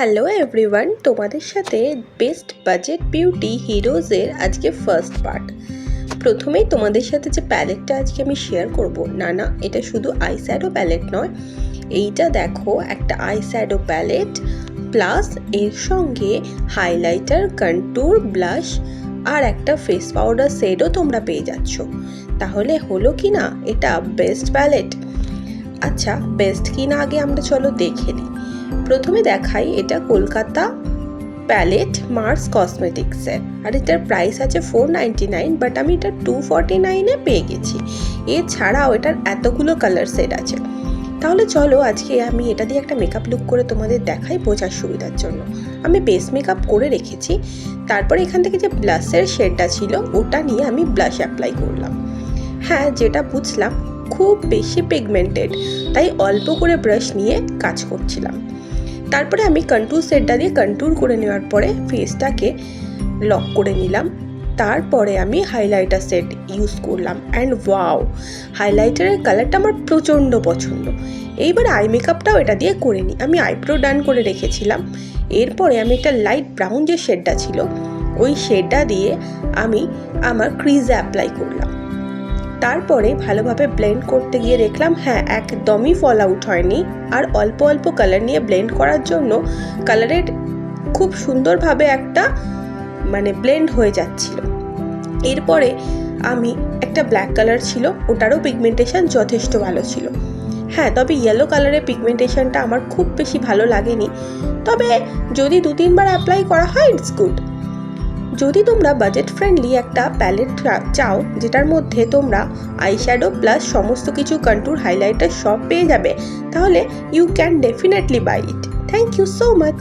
Hello everyone, তোমাদের সাথে best budget beauty হিরোজের আজকে ফার্স্ট পার্ট। প্রথমেই তোমাদের সাথে যে প্যালেটটা আজকে আমি শেয়ার করব, না এটা শুধু আই শ্যাডো প্যালেট নয়। এইটা দেখো, একটা আই শ্যাডো প্যালেট প্লাস এর সঙ্গে হাইলাইটার, কন্ট্যুর, ব্লাশ আর একটা ফেস পাউডার শেডও তোমরা পেয়ে যাচ্ছ। তাহলে হলো কি না এটা বেস্ট প্যালেট? আচ্ছা, বেস্ট কি না আগে আমরা চলো দেখে নিই। প্রথমে দেখাই, এটা কলকাতা প্যালেট মার্স কসমেটিক্সের, আর এটার প্রাইস আছে 499, বাট আমি এটা 249-এ পেয়ে গেছি। এছাড়াও এটার এতগুলো কালার সেট আছে। তাহলে চলো আজকে আমি এটা দিয়ে একটা মেকআপ লুক করে তোমাদের দেখাই বোঝার সুবিধার জন্য। আমি বেস মেকআপ করে রেখেছি, তারপরে এখান থেকে যে ব্লাশের শেডটা ছিল ওটা নিয়ে আমি ব্লাশ অ্যাপ্লাই করলাম। হ্যাঁ, যেটা বুঝলাম খুব বেশি পিগমেন্টেড, তাই অল্প করে ব্রাশ নিয়ে কাজ করছিলাম। তারপরে আমি কন্ট্যুর সেটটা দিয়ে কন্ট্যুর করে নেওয়ার পরে ফেসটাকে লক করে নিলাম। তারপরে আমি হাইলাইটার সেট ইউজ করলাম, অ্যান্ড ওয়াও, হাইলাইটারের কালারটা আমার প্রচণ্ড পছন্দ। এইবার আই মেকআপটাও এটা দিয়ে করে নিই। আমি আইব্রো ডান করে রেখেছিলাম। এরপরে আমি একটা লাইট ব্রাউন যে শেডটা ছিল ওই শেডটা দিয়ে আমি আমার ক্রিজে অ্যাপ্লাই করলাম। তারপরে ভালোভাবে ব্লেন্ড করতে গিয়ে দেখলাম হ্যাঁ, একদমই ফল আউট হয়নি, আর অল্প অল্প কালার নিয়ে ব্লেন্ড করার জন্য কালারের খুব সুন্দরভাবে একটা ব্লেন্ড হয়ে যাচ্ছিল। এরপরে আমি একটা ব্ল্যাক কালার ছিল, ওটারও পিগমেন্টেশন যথেষ্ট ভালো ছিল। হ্যাঁ, তবে ইয়েলো কালারের পিগমেন্টেশনটা আমার খুব বেশি ভালো লাগেনি, তবে যদি 2-3 বার অ্যাপ্লাই করা হয় ইটস গুড। যদি তোমরা বাজেট ফ্রেন্ডলি একটা প্যালেট চাও যেটার মধ্যে তোমরা আইশ্যাডো প্লাস সমস্ত কিছু কন্ট্যুর, হাইলাইটার সব পেয়ে যাবে, তাহলে you can definitely buy it. Thank you so much.